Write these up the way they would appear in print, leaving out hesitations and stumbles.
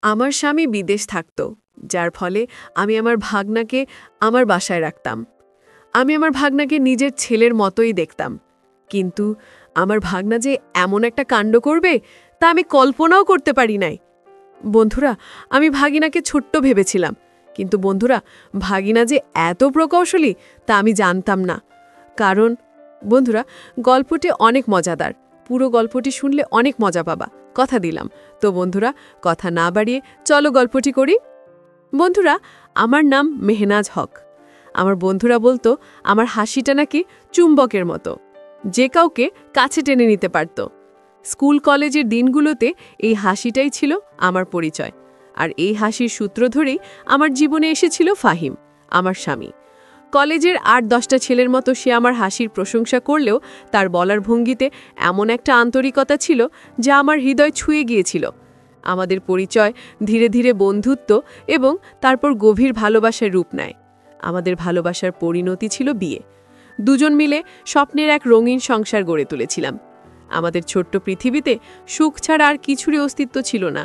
আমার স্বামী বিদেশ থাকত, যার ফলে আমি আমার ভাগনাকে আমার বাসায় রাখতাম। আমি আমার ভাগনাকে নিজের ছেলের মতোই দেখতাম, কিন্তু আমার ভাগনা যে এমন একটা কাণ্ড করবে তা আমি কল্পনাও করতে পারি নাই। বন্ধুরা, আমি ভাগিনাকে ছোট্ট ভেবেছিলাম, কিন্তু বন্ধুরা, ভাগিনা যে এত প্রকৌশলী তা আমি জানতাম না। কারণ বন্ধুরা, গল্পটি অনেক মজাদার, পুরো গল্পটি শুনলে অনেক মজা পাবা, কথা দিলাম। তো বন্ধুরা, কথা না বাড়িয়ে চলো গল্পটি করি। বন্ধুরা, আমার নাম মেহনাজ হক। আমার বন্ধুরা বলতো আমার হাসিটা নাকি চুম্বকের মতো, যে কাউকে কাছে টেনে নিতে পারত। স্কুল কলেজের দিনগুলোতে এই হাসিটাই ছিল আমার পরিচয়, আর এই হাসির সূত্র ধরেই আমার জীবনে এসেছিল ফাহিম, আমার স্বামী। কলেজের ৮-১০টা ছেলের মতো সে আমার হাসির প্রশংসা করলেও তার বলার ভঙ্গিতে এমন একটা আন্তরিকতা ছিল যা আমার হৃদয় ছুঁয়ে গিয়েছিল। আমাদের পরিচয় ধীরে ধীরে বন্ধুত্ব এবং তারপর গভীর ভালোবাসার রূপ নেয়। আমাদের ভালোবাসার পরিণতি ছিল বিয়ে। দুজন মিলে স্বপ্নের এক রঙিন সংসার গড়ে তুলেছিলাম। আমাদের ছোট্ট পৃথিবীতে সুখ ছাড়া আর কিছুরই অস্তিত্ব ছিল না।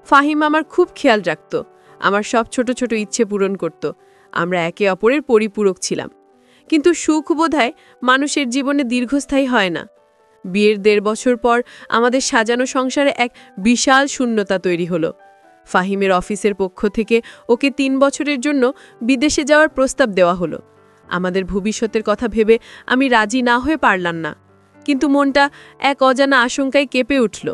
ফাহিম আমার খুব খেয়াল রাখত, আমার সব ছোট ছোট ইচ্ছে পূরণ করত। আমরা একে অপরের পরিপূরক ছিলাম। কিন্তু সুখ বোধহয় মানুষের জীবনে দীর্ঘস্থায়ী হয় না। বিয়ের ১.৫ বছর পর আমাদের সাজানো সংসারে এক বিশাল শূন্যতা তৈরি হলো। ফাহিমের অফিসের পক্ষ থেকে ওকে ৩ বছরের জন্য বিদেশে যাওয়ার প্রস্তাব দেওয়া হলো। আমাদের ভবিষ্যতের কথা ভেবে আমি রাজি না হয়ে পারলাম না, কিন্তু মনটা এক অজানা আশঙ্কায় কেঁপে উঠল।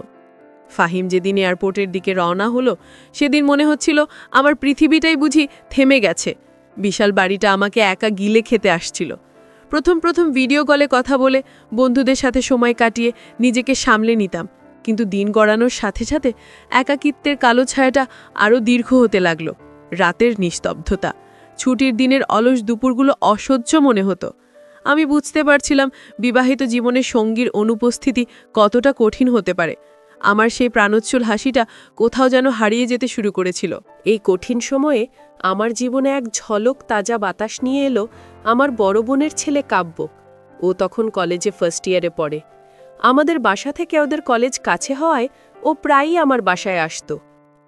ফাহিম যেদিন এয়ারপোর্টের দিকে রওনা হলো, সেদিন মনে হচ্ছিল আমার পৃথিবীটাই বুঝি থেমে গেছে। বিশাল বাড়িটা আমাকে একা গিলে খেতে আসছিল। প্রথম প্রথম ভিডিও কলে কথা বলে বন্ধুদের সাথে সময় কাটিয়ে নিজেকে সামলে নিতাম, কিন্তু দিন গড়ানোর সাথে সাথে একাকিত্বের কালো ছায়াটা আরও দীর্ঘ হতে লাগলো। রাতের নিস্তব্ধতা, ছুটির দিনের অলস দুপুরগুলো অসহ্য মনে হতো। আমি বুঝতে পারছিলাম বিবাহিত জীবনে সঙ্গীর অনুপস্থিতি কতটা কঠিন হতে পারে। আমার সেই প্রাণোচ্ছল হাসিটা কোথাও যেন হারিয়ে যেতে শুরু করেছিল। এই কঠিন সময়ে আমার জীবনে এক ঝলক তাজা বাতাস নিয়ে এলো আমার বড় বোনের ছেলে কাব্য। ও তখন কলেজে ফার্স্ট ইয়ারে পড়ে। আমাদের বাসা থেকে ওদের কলেজ কাছে হওয়ায় ও প্রায়ই আমার বাসায় আসত।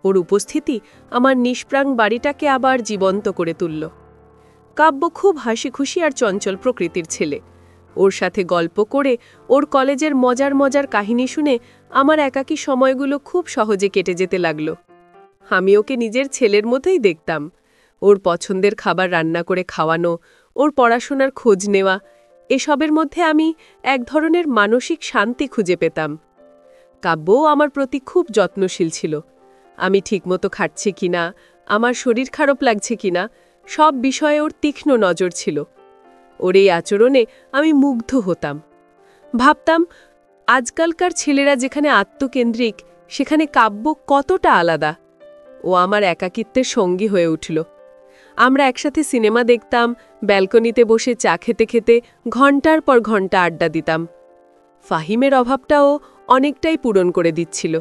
ওর উপস্থিতি আমার নিষ্প্রাং বাড়িটাকে আবার জীবন্ত করে তুলল। কাব্য খুব হাসি খুশি আর চঞ্চল প্রকৃতির ছেলে। ওর সাথে গল্প করে, ওর কলেজের মজার মজার কাহিনী শুনে আমার একাকী সময়গুলো খুব সহজে কেটে যেতে লাগলো। আমি ওকে নিজের ছেলের মতোই দেখতাম। ওর পছন্দের খাবার রান্না করে খাওয়ানো, ওর পড়াশোনার খোঁজ নেওয়া, এসবের মধ্যে আমি এক ধরনের মানসিক শান্তি খুঁজে পেতাম। কাব্যও আমার প্রতি খুব যত্নশীল ছিল। আমি ঠিকমতো খাচ্ছি কিনা, আমার শরীর খারাপ লাগছে কিনা, সব বিষয়ে ওর তীক্ষ্ণ নজর ছিল। ওর এই আচরণে আমি মুগ্ধ হতাম। ভাবতাম, আজকালকার ছেলেরা যেখানে আত্মকেন্দ্রিক, সেখানে কাব্য কতটা আলাদা। ও আমার একাকিত্বের সঙ্গী হয়ে উঠল। আমরা একসাথে সিনেমা দেখতাম, ব্যালকনিতে বসে চা খেতে খেতে ঘণ্টার পর ঘণ্টা আড্ডা দিতাম। ফাহিমের অভাবটাও অনেকটাই পূরণ করে দিচ্ছিল।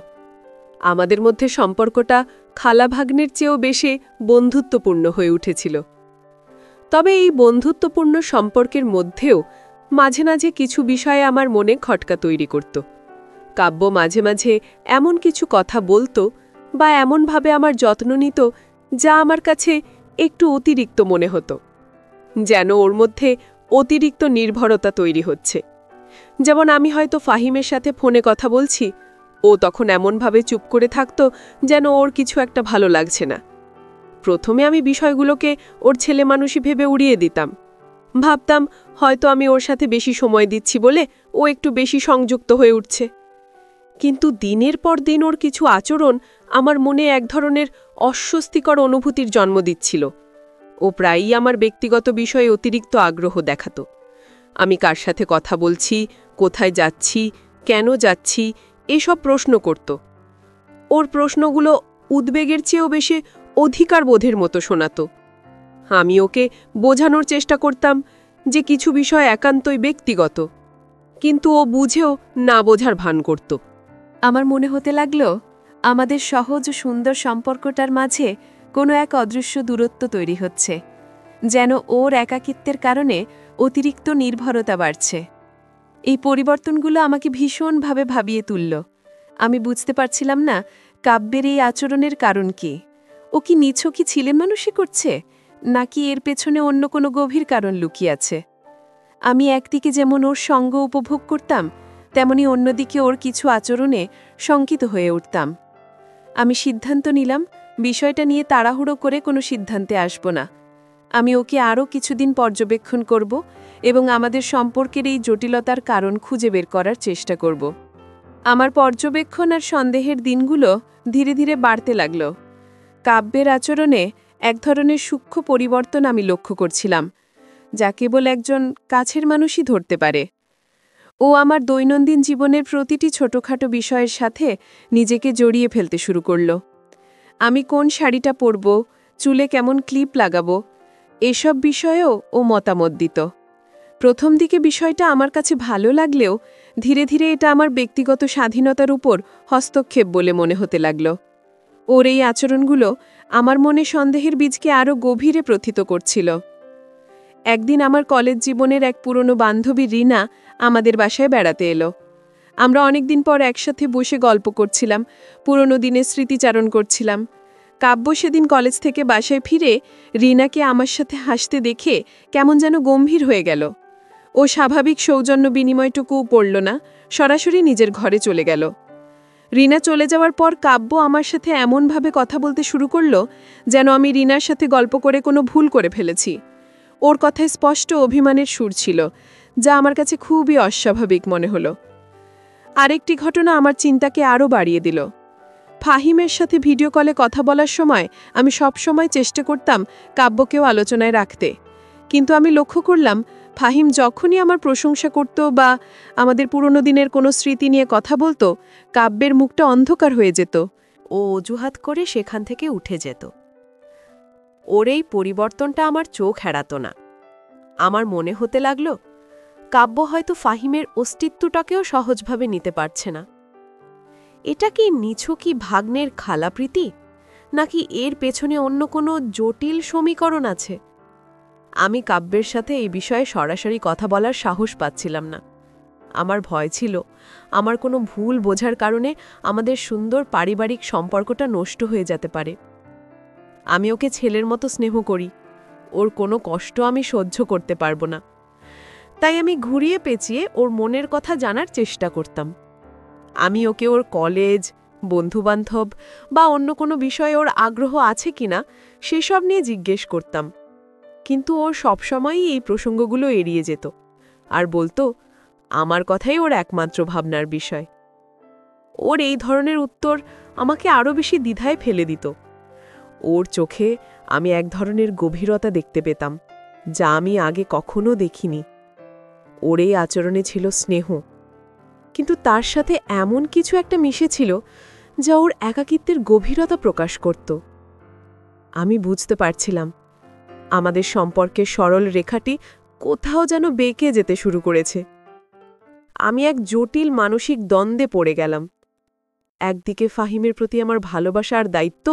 আমাদের মধ্যে সম্পর্কটা খালা ভাগ্নের চেয়েও বেশি বন্ধুত্বপূর্ণ হয়ে উঠেছিল। তবে এই বন্ধুত্বপূর্ণ সম্পর্কের মধ্যেও মাঝে মাঝে কিছু বিষয়ে আমার মনে খটকা তৈরি করত। কাব্য মাঝে মাঝে এমন কিছু কথা বলতো বা এমনভাবে আমার যত্ন নিত যা আমার কাছে একটু অতিরিক্ত মনে হতো, যেন ওর মধ্যে অতিরিক্ত নির্ভরতা তৈরি হচ্ছে। যেমন আমি হয়তো ফাহিমের সাথে ফোনে কথা বলছি, ও তখন এমনভাবে চুপ করে থাকত যেন ওর কিছু একটা ভালো লাগছে না। প্রথমে আমি বিষয়গুলোকে ওর ছেলে মানুষই ভেবে উড়িয়ে দিতাম। ভাবতাম হয়তো আমি ওর সাথে বেশি সময় দিচ্ছি বলে ও একটু বেশি সংযুক্ত হয়ে উঠছে। কিন্তু দিনের পর দিন ওর কিছু আচরণ আমার মনে এক ধরনের অস্বস্তিকর অনুভূতির জন্ম দিচ্ছিল। ও প্রায়ই আমার ব্যক্তিগত বিষয়ে অতিরিক্ত আগ্রহ দেখাত। আমি কার সাথে কথা বলছি, কোথায় যাচ্ছি, কেন যাচ্ছি, এসব প্রশ্ন করত। ওর প্রশ্নগুলো উদ্বেগের চেয়েও বেশি অধিকার বোধের মতো শোনাত। আমি ওকে বোঝানোর চেষ্টা করতাম যে কিছু বিষয় একান্তই ব্যক্তিগত, কিন্তু ও বুঝেও না বোঝার ভান করত। আমার মনে হতে লাগল আমাদের সহজ ও সুন্দর সম্পর্কটার মাঝে কোনো এক অদৃশ্য দূরত্ব তৈরি হচ্ছে, যেন ওর একাকিত্বের কারণে অতিরিক্ত নির্ভরতা বাড়ছে। এই পরিবর্তনগুলো আমাকে ভীষণভাবে ভাবিয়ে তুলল। আমি বুঝতে পারছিলাম না কাব্যের এই আচরণের কারণ কি? ও কি নিছকই ছেলে মানুষই করছে, নাকি এর পেছনে অন্য কোনো গভীর কারণ লুকিয়ে আছে? আমি একদিকে যেমন ওর সঙ্গ উপভোগ করতাম, তেমনি অন্যদিকে ওর কিছু আচরণে শঙ্কিত হয়ে উঠতাম। আমি সিদ্ধান্ত নিলাম বিষয়টা নিয়ে তাড়াহুড়ো করে কোনো সিদ্ধান্তে আসব না। আমি ওকে আরও কিছুদিন পর্যবেক্ষণ করব এবং আমাদের সম্পর্কের এই জটিলতার কারণ খুঁজে বের করার চেষ্টা করব। আমার পর্যবেক্ষণ আর সন্দেহের দিনগুলো ধীরে ধীরে বাড়তে লাগল। কাব্যের আচরণে এক ধরনের সূক্ষ্ম পরিবর্তন আমি লক্ষ্য করছিলাম, যা কেবল একজন কাছের মানুষই ধরতে পারে। ও আমার দৈনন্দিন জীবনের প্রতিটি ছোটখাটো বিষয়ের সাথে নিজেকে জড়িয়ে ফেলতে শুরু করল। আমি কোন শাড়িটা পরব, চুলে কেমন ক্লিপ লাগাবো, এসব বিষয়েও ও মতামত দিত। প্রথম দিকে বিষয়টা আমার কাছে ভালো লাগলেও ধীরে ধীরে এটা আমার ব্যক্তিগত স্বাধীনতার উপর হস্তক্ষেপ বলে মনে হতে লাগল। ওর এই আচরণগুলো আমার মনে সন্দেহের বীজকে আরও গভীরে প্রথিত করছিল। একদিন আমার কলেজ জীবনের এক পুরনো বান্ধবী রিনা আমাদের বাসায় বেড়াতে এলো। আমরা অনেকদিন পর একসাথে বসে গল্প করছিলাম, পুরনো দিনের স্মৃতিচারণ করছিলাম। কাব্য সেদিন কলেজ থেকে বাসায় ফিরে রিনাকে আমার সাথে হাসতে দেখে কেমন যেন গম্ভীর হয়ে গেল। ও স্বাভাবিক সৌজন্য বিনিময়টুকুও পড়ল না, সরাসরি নিজের ঘরে চলে গেল। রিনা চলে যাওয়ার পর কাব্য আমার সাথে এমনভাবে কথা বলতে শুরু করল যেন আমি রিনার সাথে গল্প করে কোনো ভুল করে ফেলেছি। ওর কথায় স্পষ্ট অভিমানের সুর ছিল, যা আমার কাছে খুবই অস্বাভাবিক মনে হলো। আরেকটি ঘটনা আমার চিন্তাকে আরও বাড়িয়ে দিল। ফাহিমের সাথে ভিডিও কলে কথা বলার সময় আমি সবসময় চেষ্টা করতাম কাব্যকেও আলোচনায় রাখতে, কিন্তু আমি লক্ষ্য করলাম ফাহিম যখনই আমার প্রশংসা করত বা আমাদের পুরনো দিনের কোনো স্মৃতি নিয়ে কথা বলতো, কাব্যের মুখটা অন্ধকার হয়ে যেত। ও অজুহাত করে সেখান থেকে উঠে যেত। ওর এই পরিবর্তনটা আমার চোখ এড়াত না। আমার মনে হতে লাগল কাব্য হয়তো ফাহিমের অস্তিত্বটাকেও সহজভাবে নিতে পারছে না। এটা কি নিছকই ভাগ্নের খালাপ্রীতি, নাকি এর পেছনে অন্য কোনো জটিল সমীকরণ আছে? আমি কাব্যের সাথে এই বিষয়ে সরাসরি কথা বলার সাহস পাচ্ছিলাম না। আমার ভয় ছিল আমার কোনো ভুল বোঝার কারণে আমাদের সুন্দর পারিবারিক সম্পর্কটা নষ্ট হয়ে যেতে পারে। আমি ওকে ছেলের মতো স্নেহ করি, ওর কোনো কষ্ট আমি সহ্য করতে পারবো না। তাই আমি ঘুরিয়ে পেঁচিয়ে ওর মনের কথা জানার চেষ্টা করতাম। আমি ওকে ওর কলেজ, বন্ধুবান্ধব বা অন্য কোনো বিষয়ে ওর আগ্রহ আছে কিনা সেসব নিয়ে জিজ্ঞেস করতাম, কিন্তু ওর সবসময়ই এই প্রসঙ্গগুলো এড়িয়ে যেত আর বলতো আমার কথাই ওর একমাত্র ভাবনার বিষয়। ওর এই ধরনের উত্তর আমাকে আরও বেশি দ্বিধায় ফেলে দিত। ওর চোখে আমি এক ধরনের গভীরতা দেখতে পেতাম, যা আমি আগে কখনো দেখিনি। ওর এই আচরণে ছিল স্নেহ, কিন্তু তার সাথে এমন কিছু একটা মিশেছিল যা ওর একাকিত্বের গভীরতা প্রকাশ করত। আমি বুঝতে পারছিলাম আমাদের সম্পর্কের সরল রেখাটি কোথাও যেন বেঁকে যেতে শুরু করেছে। আমি এক জটিল মানসিক দ্বন্দ্বে পড়ে গেলাম। একদিকে ফাহিমের প্রতি আমার ভালোবাসা আর দায়িত্ব,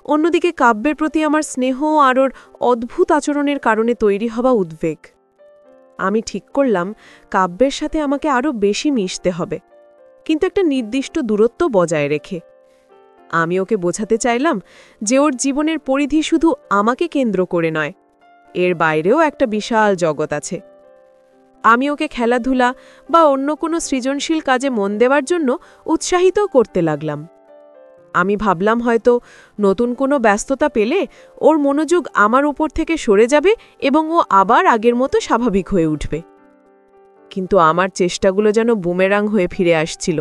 অন্যদিকে কাব্যের প্রতি আমার স্নেহ আর ওর অদ্ভুত আচরণের কারণে তৈরি হওয়া উদ্বেগ। আমি ঠিক করলাম কাব্যের সাথে আমাকে আরও বেশি মিশতে হবে, কিন্তু একটা নির্দিষ্ট দূরত্ব বজায় রেখে। আমি ওকে বোঝাতে চাইলাম যে ওর জীবনের পরিধি শুধু আমাকে কেন্দ্র করে নয়, এর বাইরেও একটা বিশাল জগৎ আছে। আমি ওকে খেলাধুলা বা অন্য কোনো সৃজনশীল কাজে মন দেওয়ার জন্য উৎসাহিত করতে লাগলাম। আমি ভাবলাম হয়তো নতুন কোনো ব্যস্ততা পেলে ওর মনোযোগ আমার উপর থেকে সরে যাবে এবং ও আবার আগের মতো স্বাভাবিক হয়ে উঠবে। কিন্তু আমার চেষ্টাগুলো যেন বুমেরাং হয়ে ফিরে আসছিল।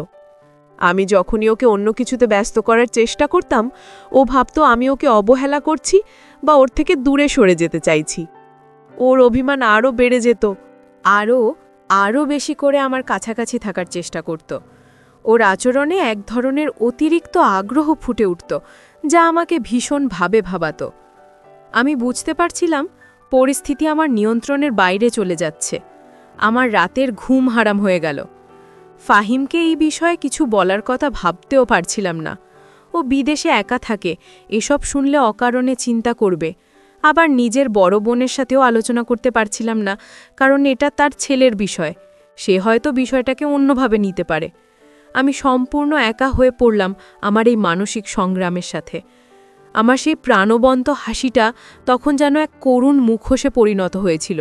আমি যখনই ওকে অন্য কিছুতে ব্যস্ত করার চেষ্টা করতাম, ও ভাবতো আমি ওকে অবহেলা করছি বা ওর থেকে দূরে সরে যেতে চাইছি। ওর অভিমান আরও বেড়ে যেত, আরও বেশি করে আমার কাছাকাছি থাকার চেষ্টা করত। ওর আচরণে এক ধরনের অতিরিক্ত আগ্রহ ফুটে উঠত, যা আমাকে ভীষণভাবে ভাবাত। আমি বুঝতে পারছিলাম পরিস্থিতি আমার নিয়ন্ত্রণের বাইরে চলে যাচ্ছে। আমার রাতের ঘুম হারাম হয়ে গেল। ফাহিমকে এই বিষয়ে কিছু বলার কথা ভাবতেও পারছিলাম না। ও বিদেশে একা থাকে, এসব শুনলে অকারণে চিন্তা করবে। আবার নিজের বড় বোনের সাথেও আলোচনা করতে পারছিলাম না, কারণ এটা তার ছেলের বিষয়। সে হয়তো বিষয়টাকে অন্যভাবে নিতে পারে। আমি সম্পূর্ণ একা হয়ে পড়লাম আমার এই মানসিক সংগ্রামের সাথে। আমার সেই প্রাণবন্ত হাসিটা তখন যেন এক করুণ মুখোশে পরিণত হয়েছিল,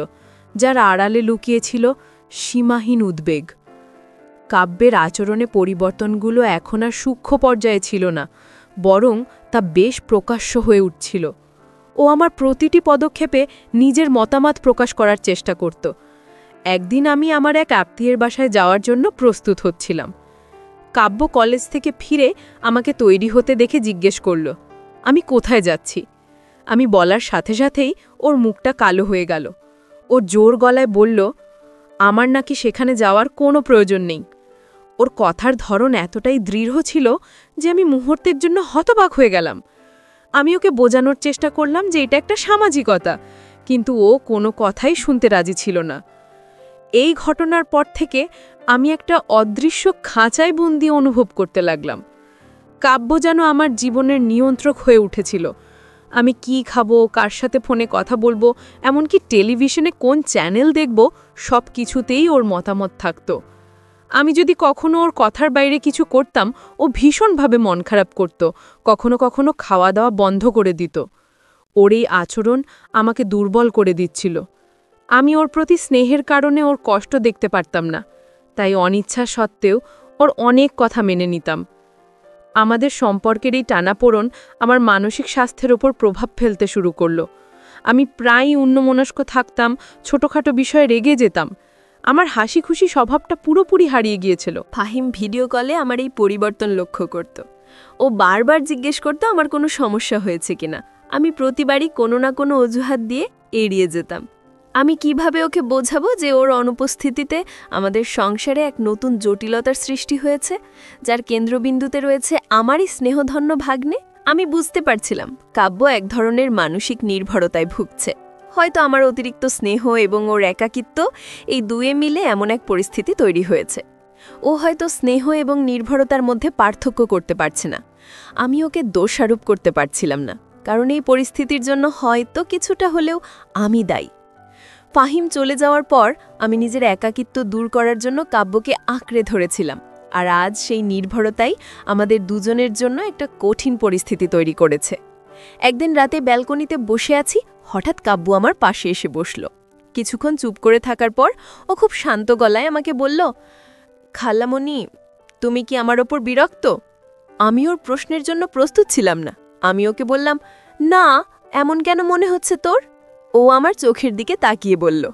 যার আড়ালে লুকিয়েছিল সীমাহীন উদ্বেগ। কাব্যের আচরণে পরিবর্তনগুলো এখন আর সূক্ষ্ম পর্যায়ে ছিল না, বরং তা বেশ প্রকাশ্য হয়ে উঠছিল। ও আমার প্রতিটি পদক্ষেপে নিজের মতামত প্রকাশ করার চেষ্টা করত। একদিন আমি আমার এক আত্মীয়ের বাসায় যাওয়ার জন্য প্রস্তুত হচ্ছিলাম। কাব্য কলেজ থেকে ফিরে আমাকে তৈরি হতে দেখে জিজ্ঞেস করল, আমি কোথায় যাচ্ছি? আমি বলার সাথে সাথেই ওর মুখটা কালো হয়ে গেল। ও জোর গলায় বলল, আমার নাকি সেখানে যাওয়ার কোনো প্রয়োজন নেই। ওর কথার ধরন এতটাই দৃঢ় ছিল যে আমি মুহূর্তের জন্য হতবাক হয়ে গেলাম। আমি ওকে বোঝানোর চেষ্টা করলাম যে এটা একটা সামাজিকতা, কিন্তু ও কোনো কথাই শুনতে রাজি ছিল না। এই ঘটনার পর থেকে আমি একটা অদৃশ্য খাঁচায় বন্দি অনুভব করতে লাগলাম। কাব্য যেন আমার জীবনের নিয়ন্ত্রক হয়ে উঠেছিল। আমি কি খাবো, কার সাথে ফোনে কথা বলবো, এমনকি টেলিভিশনে কোন চ্যানেল দেখব, সব কিছুতেই ওর মতামত থাকত। আমি যদি কখনো ওর কথার বাইরে কিছু করতাম, ও ভীষণভাবে মন খারাপ করত, কখনো কখনো খাওয়া দাওয়া বন্ধ করে দিত। ওর এই আচরণ আমাকে দুর্বল করে দিচ্ছিল। আমি ওর প্রতি স্নেহের কারণে ওর কষ্ট দেখতে পারতাম না, তাই অনিচ্ছা সত্ত্বেও ওর অনেক কথা মেনে নিতাম। আমাদের সম্পর্কের এই টানাপোড়ন আমার মানসিক স্বাস্থ্যের ওপর প্রভাব ফেলতে শুরু করল। আমি প্রায়ই অন্যমনস্ক থাকতাম, ছোটখাটো বিষয়ে রেগে যেতাম। আমার হাসি খুশি স্বভাবটা পুরোপুরি হারিয়ে গিয়েছিল। ফাহিম ভিডিও কলে আমার এই পরিবর্তন লক্ষ্য করত। ও বারবার জিজ্ঞেস করত আমার কোনো সমস্যা হয়েছে কিনা। আমি প্রতিবারই কোনো না কোনো অজুহাত দিয়ে এড়িয়ে যেতাম। আমি কিভাবে ওকে বোঝাবো যে ওর অনুপস্থিতিতে আমাদের সংসারে এক নতুন জটিলতার সৃষ্টি হয়েছে, যার কেন্দ্রবিন্দুতে রয়েছে আমারই স্নেহধন্য ভাগ্নে? আমি বুঝতে পারছিলাম কাব্য এক ধরনের মানসিক নির্ভরতায় ভুগছে। হয়তো আমার অতিরিক্ত স্নেহ এবং ওর একাকিত্ব, এই দুয়ে মিলে এমন এক পরিস্থিতি তৈরি হয়েছে। ও হয়তো স্নেহ এবং নির্ভরতার মধ্যে পার্থক্য করতে পারছে না। আমি ওকে দোষারোপ করতে পারছিলাম না, কারণ এই পরিস্থিতির জন্য হয়তো কিছুটা হলেও আমি দায়ী। ফাহিম চলে যাওয়ার পর আমি নিজের একাকিত্ব দূর করার জন্য কাব্যকে আঁকড়ে ধরেছিলাম, আর আজ সেই নির্ভরতাই আমাদের দুজনের জন্য একটা কঠিন পরিস্থিতি তৈরি করেছে। একদিন রাতে ব্যালকনিতে বসে আছি, হঠাৎ কাব্য আমার পাশে এসে বসল। কিছুক্ষণ চুপ করে থাকার পর ও খুব শান্ত গলায় আমাকে বলল, খালামণি, তুমি কি আমার ওপর বিরক্ত? আমি ওর প্রশ্নের জন্য প্রস্তুত ছিলাম না। আমি ওকে বললাম, না, এমন কেন মনে হচ্ছে তোর? ও আমার চোখের দিকে তাকিয়ে বলল,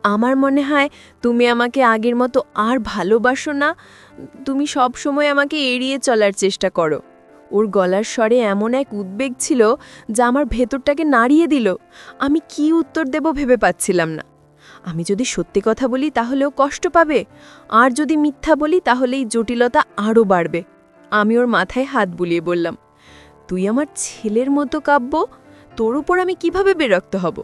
আমার মনে হয় তুমি আমাকে আগের মতো আর ভালোবাসো না, তুমি সব সময় আমাকে এড়িয়ে চলার চেষ্টা করো। ওর গলার স্বরে এমন এক উদ্বেগ ছিল যা আমার ভেতরটাকে নাড়িয়ে দিল। আমি কি উত্তর দেব ভেবে পাচ্ছিলাম না। আমি যদি সত্যি কথা বলি তাহলেও কষ্ট পাবে, আর যদি মিথ্যা বলি তাহলে এই জটিলতা আরও বাড়বে। আমি ওর মাথায় হাত বুলিয়ে বললাম, তুই আমার ছেলের মতো কাব্য, তোর উপর আমি কিভাবে বিরক্ত হব?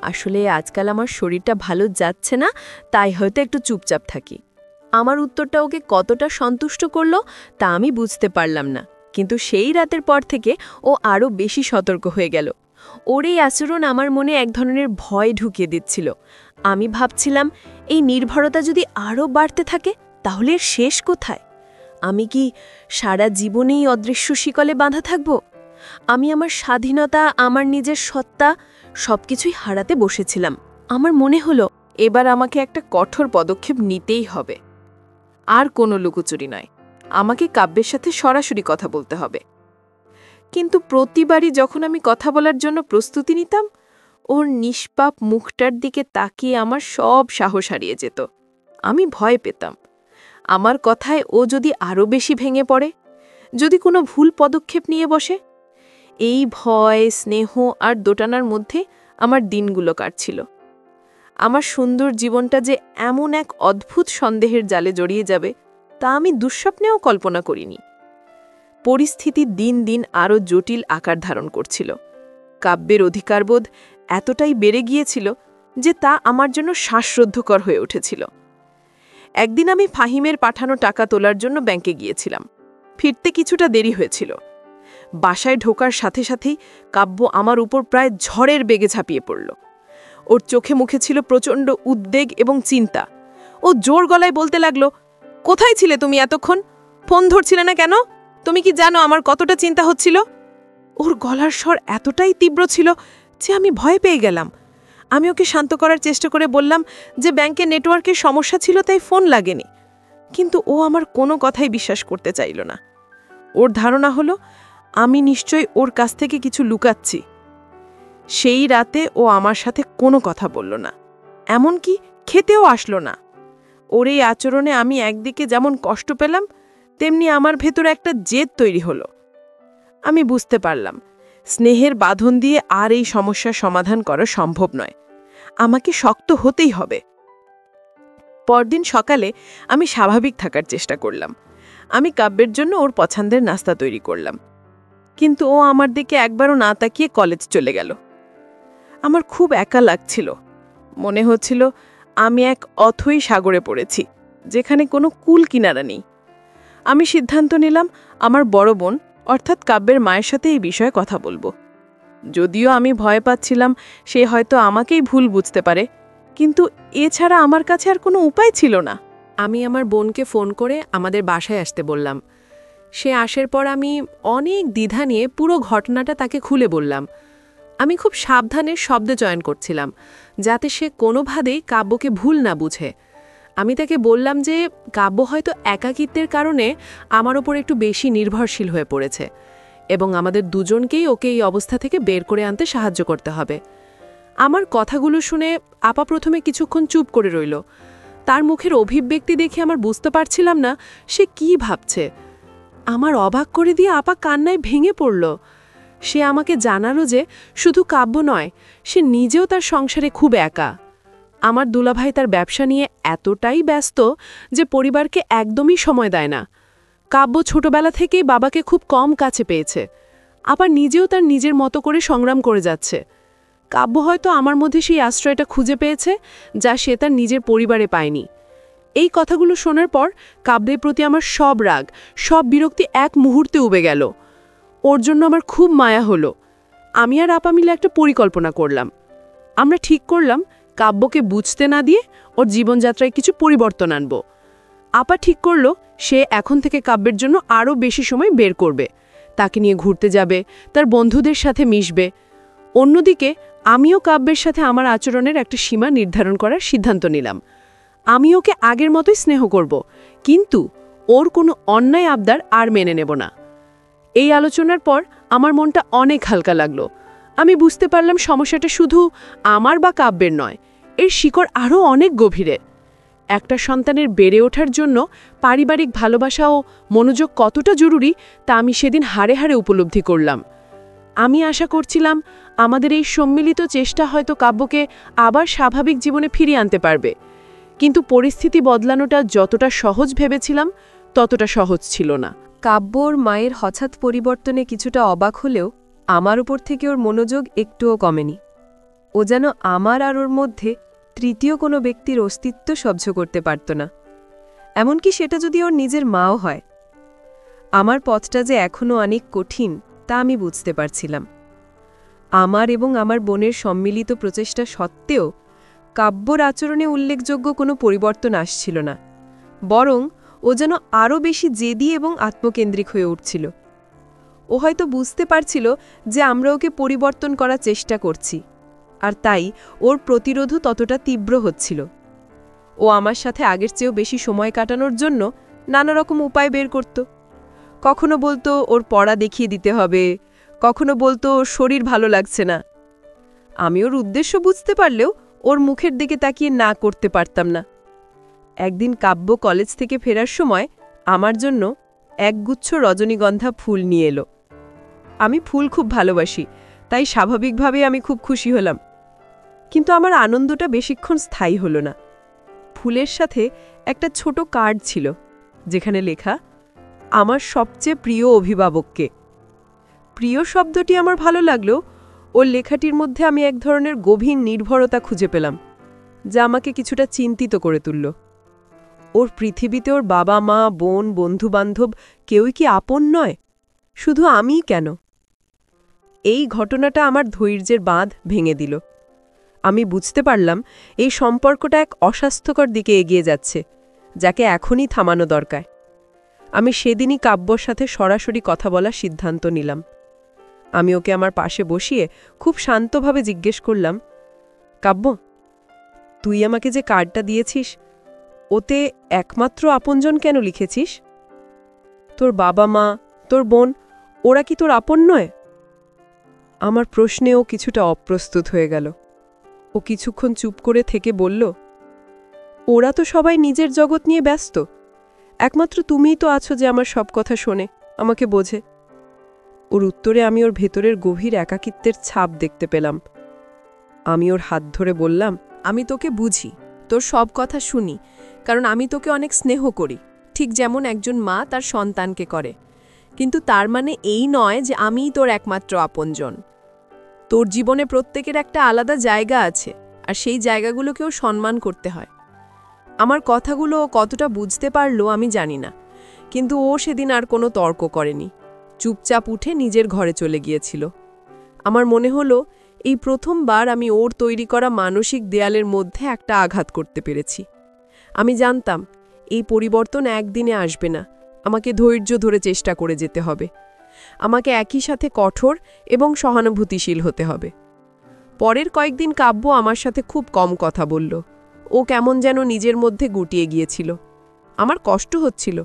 আসলে আজকাল আমার শরীরটা ভালো যাচ্ছে না, তাই হয়তো একটু চুপচাপ থাকি। আমার উত্তরটা ওকে কতটা সন্তুষ্ট করল তা আমি বুঝতে পারলাম না, কিন্তু সেই রাতের পর থেকে ও আরও বেশি সতর্ক হয়ে গেল। ওর এই আচরণ আমার মনে এক ধরনের ভয় ঢুকিয়ে দিচ্ছিল। আমি ভাবছিলাম, এই নির্ভরতা যদি আরও বাড়তে থাকে তাহলে এর শেষ কোথায়? আমি কি সারা জীবনেই অদৃশ্য শিকলে বাঁধা থাকব? আমি আমার স্বাধীনতা, আমার নিজের সত্তা সবকিছুই হারাতে বসেছিলাম। আমার মনে হলো এবার আমাকে একটা কঠোর পদক্ষেপ নিতেই হবে। আর কোনো লুকোচুরি নয়, আমাকে কাব্যের সাথে সরাসরি কথা বলতে হবে। কিন্তু প্রতিবারই যখন আমি কথা বলার জন্য প্রস্তুতি নিতাম, ওর নিষ্পাপ মুখটার দিকে তাকিয়ে আমার সব সাহস হারিয়ে যেত। আমি ভয় পেতাম, আমার কথায় ও যদি আরও বেশি ভেঙে পড়ে, যদি কোনো ভুল পদক্ষেপ নিয়ে বসে। এই ভয়, স্নেহ আর দোটানার মধ্যে আমার দিনগুলো কাটছিল। আমার সুন্দর জীবনটা যে এমন এক অদ্ভুত সন্দেহের জালে জড়িয়ে যাবে তা আমি দুঃস্বপ্নেও কল্পনা করিনি। পরিস্থিতি দিন দিন আরও জটিল আকার ধারণ করছিল। কাব্যের অধিকারবোধ এতটাই বেড়ে গিয়েছিল যে তা আমার জন্য শ্বাসরুদ্ধকর হয়ে উঠেছিল। একদিন আমি ফাহিমের পাঠানো টাকা তোলার জন্য ব্যাংকে গিয়েছিলাম। ফিরতে কিছুটা দেরি হয়েছিল। বাসায় ঢোকার সাথে সাথেই কাব্য আমার উপর প্রায় ঝড়ের বেগে ঝাঁপিয়ে পড়ল। ওর চোখে মুখে ছিল প্রচণ্ড উদ্বেগ এবং চিন্তা। ও জোর গলায় বলতে লাগল, কোথায় ছিলে তুমি এতক্ষণ? ফোন ধরছিলে না কেন? তুমি কি জানো আমার কতটা চিন্তা হচ্ছিল? ওর গলার স্বর এতটাই তীব্র ছিল যে আমি ভয় পেয়ে গেলাম। আমি ওকে শান্ত করার চেষ্টা করে বললাম যে ব্যাংকে নেটওয়ার্কের সমস্যা ছিল, তাই ফোন লাগেনি। কিন্তু ও আমার কোনো কথাই বিশ্বাস করতে চাইল না। ওর ধারণা হলো আমি নিশ্চয়ই ওর কাছ থেকে কিছু লুকাচ্ছি। সেই রাতে ও আমার সাথে কোনো কথা বলল না, এমনকি খেতেও আসলো না। ওর এই আচরণে আমি একদিকে যেমন কষ্ট পেলাম, তেমনি আমার ভেতরে একটা জেদ তৈরি হলো। আমি বুঝতে পারলাম স্নেহের বাঁধন দিয়ে আর এই সমস্যার সমাধান করা সম্ভব নয়, আমাকে শক্ত হতেই হবে। পরদিন সকালে আমি স্বাভাবিক থাকার চেষ্টা করলাম। আমি কাব্যের জন্য ওর পছন্দের নাস্তা তৈরি করলাম, কিন্তু ও আমার দিকে একবারও না তাকিয়ে কলেজ চলে গেল। আমার খুব একা লাগছিল, মনে হচ্ছিল আমি এক অথৈ সাগরে পড়েছি, যেখানে কোনো কুল কিনারা নেই। আমি সিদ্ধান্ত নিলাম আমার বড় বোন অর্থাৎ কাব্যের মায়ের সাথে এই বিষয়ে কথা বলবো। যদিও আমি ভয় পাচ্ছিলাম সে হয়তো আমাকেই ভুল বুঝতে পারে, কিন্তু এছাড়া আমার কাছে আর কোনো উপায় ছিল না। আমি আমার বোনকে ফোন করে আমাদের বাসায় আসতে বললাম। সে আসার পর আমি অনেক দ্বিধা নিয়ে পুরো ঘটনাটা তাকে খুলে বললাম। আমি খুব সাবধানে শব্দ চয়ন করছিলাম, যাতে সে কোনোভাবেই কাব্যকে ভুল না বুঝে। আমি তাকে বললাম যে কাব্য হয়তো একাকিত্বের কারণে আমার ওপর একটু বেশি নির্ভরশীল হয়ে পড়েছে এবং আমাদের দুজনকেই ওকে এই অবস্থা থেকে বের করে আনতে সাহায্য করতে হবে। আমার কথাগুলো শুনে আপা প্রথমে কিছুক্ষণ চুপ করে রইল। তার মুখের অভিব্যক্তি দেখে আমার বুঝতে পারছিলাম না সে কি ভাবছে। আমার অবাক করে দিয়ে আপা কান্নায় ভেঙে পড়ল। সে আমাকে জানালো যে শুধু কাব্য নয়, সে নিজেও তার সংসারে খুব একা। আমার দুলাভাই তার ব্যবসা নিয়ে এতটাই ব্যস্ত যে পরিবারকে একদমই সময় দেয় না। কাব্য ছোটবেলা থেকেই বাবাকে খুব কম কাছে পেয়েছে, আবার নিজেও তার নিজের মতো করে সংগ্রাম করে যাচ্ছে। কাব্য হয়তো আমার মধ্যে সেই আশ্রয়টা খুঁজে পেয়েছে যা সে তার নিজের পরিবারে পায়নি। এই কথাগুলো শোনার পর কাব্যের প্রতি আমার সব রাগ, সব বিরক্তি এক মুহূর্তে উবে গেল। ওর জন্য আমার খুব মায়া হলো। আমি আর আপা মিলে একটা পরিকল্পনা করলাম। আমরা ঠিক করলাম কাব্যকে বুঝতে না দিয়ে ওর জীবনযাত্রায় কিছু পরিবর্তন আনব। আপা ঠিক করল সে এখন থেকে কাব্যের জন্য আরও বেশি সময় বের করবে, তাকে নিয়ে ঘুরতে যাবে, তার বন্ধুদের সাথে মিশবে। অন্যদিকে আমিও কাব্যের সাথে আমার আচরণের একটা সীমা নির্ধারণ করার সিদ্ধান্ত নিলাম। আমি ওকে আগের মতোই স্নেহ করব, কিন্তু ওর কোনো অন্যায় আবদার আর মেনে নেব না। এই আলোচনার পর আমার মনটা অনেক হালকা লাগলো। আমি বুঝতে পারলাম সমস্যাটা শুধু আমার বা কাব্যের নয়, এর শিকড় আরও অনেক গভীরে। একটা সন্তানের বেড়ে ওঠার জন্য পারিবারিক ভালোবাসা ও মনোযোগ কতটা জরুরি তা আমি সেদিন হাড়ে হাড়ে উপলব্ধি করলাম। আমি আশা করছিলাম আমাদের এই সম্মিলিত চেষ্টা হয়তো কাব্যকে আবার স্বাভাবিক জীবনে ফিরিয়ে আনতে পারবে, কিন্তু পরিস্থিতি বদলানোটা যতটা সহজ ভেবেছিলাম ততটা সহজ ছিল না। কাব্যর মায়ের হঠাৎ পরিবর্তনে কিছুটা অবাক হলেও আমার উপর থেকে ওর মনোযোগ একটুও কমেনি। ও যেন আমার আর ওর মধ্যে তৃতীয় কোনো ব্যক্তির অস্তিত্ব সহ্য করতে পারত না, এমনকি সেটা যদি ওর নিজের মাও হয়। আমার পথটা যে এখনও অনেক কঠিন তা আমি বুঝতে পারছিলাম। আমার এবং আমার বোনের সম্মিলিত প্রচেষ্টা সত্ত্বেও কাব্যর আচরণে উল্লেখযোগ্য কোনো পরিবর্তন আসছিল না, বরং ও যেন আরও বেশি জেদি এবং আত্মকেন্দ্রিক হয়ে উঠছিল। ও হয়তো বুঝতে পারছিল যে আমরা ওকে পরিবর্তন করার চেষ্টা করছি, আর তাই ওর প্রতিরোধও ততটা তীব্র হচ্ছিল। ও আমার সাথে আগের চেয়েও বেশি সময় কাটানোর জন্য নানা রকম উপায় বের করত। কখনো বলতো ওর পড়া দেখিয়ে দিতে হবে, কখনো বলতো ওর শরীর ভালো লাগছে না। আমি ওর উদ্দেশ্য বুঝতে পারলেও ওর মুখের দিকে তাকিয়ে না করতে পারতাম না। একদিন কাব্য কলেজ থেকে ফেরার সময় আমার জন্য একগুচ্ছ রজনীগন্ধা ফুল নিয়ে এলো। আমি ফুল খুব ভালোবাসি, তাই স্বাভাবিকভাবে আমি খুব খুশি হলাম। কিন্তু আমার আনন্দটা বেশিক্ষণ স্থায়ী হলো না। ফুলের সাথে একটা ছোট কার্ড ছিল, যেখানে লেখা, আমার সবচেয়ে প্রিয় অভিভাবককে। প্রিয় শব্দটি আমার ভালো লাগলেও ওর লেখাটির মধ্যে আমি এক ধরনের গভীর নির্ভরতা খুঁজে পেলাম, যা আমাকে কিছুটা চিন্তিত করে তুলল। ওর পৃথিবীতে ওর বাবা মা, বোন, বন্ধুবান্ধব কেউই কি আপন নয়? শুধু আমিই কেন? এই ঘটনাটা আমার ধৈর্যের বাঁধ ভেঙে দিল। আমি বুঝতে পারলাম এই সম্পর্কটা এক অস্বাস্থ্যকর দিকে এগিয়ে যাচ্ছে, যাকে এখনই থামানো দরকার। আমি সেদিনই কাব্যর সাথে সরাসরি কথা বলার সিদ্ধান্ত নিলাম। আমি ওকে আমার পাশে বসিয়ে খুব শান্তভাবে জিজ্ঞেস করলাম, কাব্য, তুই আমাকে যে কার্ডটা দিয়েছিস ওতে একমাত্র আপনজন কেন লিখেছিস? তোর বাবা মা, তোর বোন, ওরা কি তোর আপন নয়? আমার প্রশ্নে ও কিছুটা অপ্রস্তুত হয়ে গেল। ও কিছুক্ষণ চুপ করে থেকে বলল, ওরা তো সবাই নিজের জগৎ নিয়ে ব্যস্ত, একমাত্র তুমিই তো আছো যে আমার সব কথা শোনে, আমাকে বোঝে। ওর উত্তরে আমি ওর ভেতরের গভীর একাকিত্বের ছাপ দেখতে পেলাম। আমি ওর হাত ধরে বললাম, আমি তোকে বুঝি, তোর সব কথা শুনি, কারণ আমি তোকে অনেক স্নেহ করি, ঠিক যেমন একজন মা তার সন্তানকে করে। কিন্তু তার মানে এই নয় যে আমিই তোর একমাত্র আপনজন। তোর জীবনে প্রত্যেকের একটা আলাদা জায়গা আছে, আর সেই জায়গাগুলোকেও সম্মান করতে হয়। আমার কথাগুলো কতটা বুঝতে পারলো আমি জানি না, কিন্তু ও সেদিন আর কোনো তর্ক করেনি, চুপচাপ উঠে নিজের ঘরে চলে গিয়েছিল। আমার মনে হলো এই প্রথমবার আমি ওর তৈরি করা মানসিক দেয়ালের মধ্যে একটা আঘাত করতে পেরেছি। আমি জানতাম এই পরিবর্তন একদিনে আসবে না, আমাকে ধৈর্য ধরে চেষ্টা করে যেতে হবে। আমাকে একই সাথে কঠোর এবং সহানুভূতিশীল হতে হবে। পরের কয়েকদিন কাব্য আমার সাথে খুব কম কথা বলল। ও কেমন যেন নিজের মধ্যে গুটিয়ে গিয়েছিল। আমার কষ্ট হচ্ছিল,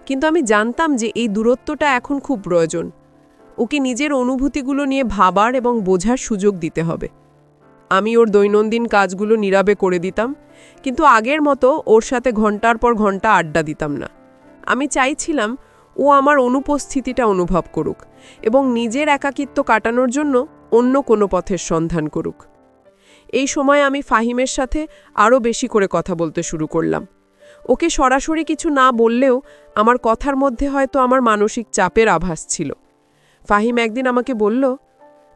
কিন্তু আমি জানতাম যে এই দূরত্বটা এখন খুব প্রয়োজন। ওকে নিজের অনুভূতিগুলো নিয়ে ভাবার এবং বোঝার সুযোগ দিতে হবে। আমি ওর দৈনন্দিন কাজগুলো নীরবে করে দিতাম, কিন্তু আগের মতো ওর সাথে ঘন্টার পর ঘন্টা আড্ডা দিতাম না। আমি চাইছিলাম ও আমার অনুপস্থিতিটা অনুভব করুক এবং নিজের একাকিত্ব কাটানোর জন্য অন্য কোনো পথের সন্ধান করুক। এই সময় আমি ফাহিমের সাথে আরও বেশি করে কথা বলতে শুরু করলাম। ওকে সরাসরি কিছু না বললেও আমার কথার মধ্যে হয়তো আমার মানসিক চাপের আভাস ছিল। ফাহিম একদিন আমাকে বলল,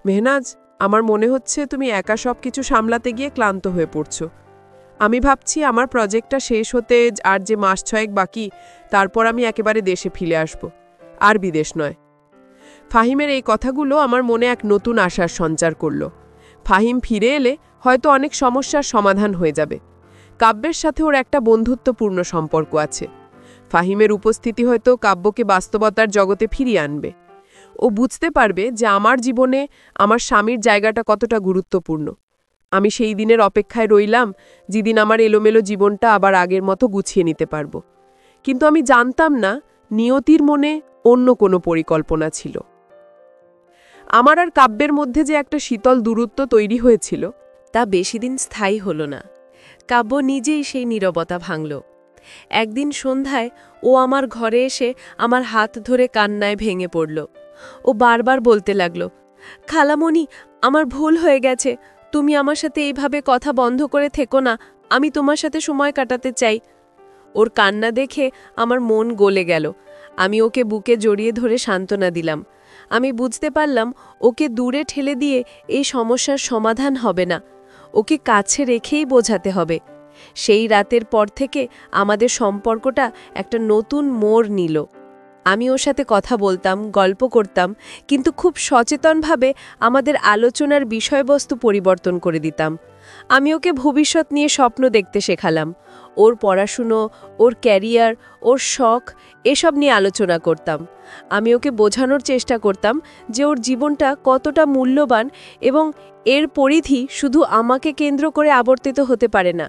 মেহনাজ, আমার মনে হচ্ছে তুমি একা সব কিছু সামলাতে গিয়ে ক্লান্ত হয়ে পড়ছ। আমি ভাবছি আমার প্রজেক্টটা শেষ হতে আর যে মাস 6 বাকি, তারপর আমি একেবারে দেশে ফিরে আসব, আর বিদেশ নয়। ফাহিমের এই কথাগুলো আমার মনে এক নতুন আশার সঞ্চার করল। ফাহিম ফিরে এলে হয়তো অনেক সমস্যার সমাধান হয়ে যাবে। কাব্যের সাথে ওর একটা বন্ধুত্বপূর্ণ সম্পর্ক আছে। ফাহিমের উপস্থিতি হয়তো কাব্যকে বাস্তবতার জগতে ফিরিয়ে আনবে। ও বুঝতে পারবে যে আমার জীবনে আমার স্বামীর জায়গাটা কতটা গুরুত্বপূর্ণ। আমি সেই দিনের অপেক্ষায় রইলাম, যেদিন আমার এলোমেলো জীবনটা আবার আগের মতো গুছিয়ে নিতে পারব। কিন্তু আমি জানতাম না নিয়তির মনে অন্য কোনো পরিকল্পনা ছিল। আমার আর কাব্যের মধ্যে যে একটা শীতল দূরত্ব তৈরি হয়েছিল, তা বেশি দিন স্থায়ী হল না। কাব্য নিজেই সেই নীরবতা ভাঙল। একদিন সন্ধ্যায় ও আমার ঘরে এসে আমার হাত ধরে কান্নায় ভেঙে পড়ল। ও বারবার বলতে লাগল, খালামণি, আমার ভুল হয়ে গেছে, তুমি আমার সাথে এইভাবে কথা বন্ধ করে থেকো না, আমি তোমার সাথে সময় কাটাতে চাই। ওর কান্না দেখে আমার মন গলে গেল। আমি ওকে বুকে জড়িয়ে ধরে সান্ত্বনা দিলাম। আমি বুঝতে পারলাম ওকে দূরে ঠেলে দিয়ে এই সমস্যার সমাধান হবে না, ওকে কাছে রেখেই বোঝাতে হবে। সেই রাতের পর থেকে আমাদের সম্পর্কটা একটা নতুন মোড় নিল। আমি ওর সাথে কথা বলতাম, গল্প করতাম, কিন্তু খুব সচেতনভাবে আমাদের আলোচনার বিষয়বস্তু পরিবর্তন করে দিতাম। আমি ওকে ভবিষ্যৎ নিয়ে স্বপ্ন দেখতে শেখালাম। ওর পড়াশুনো, ওর ক্যারিয়ার, ওর শখ, এসব নিয়ে আলোচনা করতাম। আমি ওকে বোঝানোর চেষ্টা করতাম যে ওর জীবনটা কতটা মূল্যবান এবং এর পরিধি শুধু আমাকে কেন্দ্র করে আবর্তিত হতে পারে না।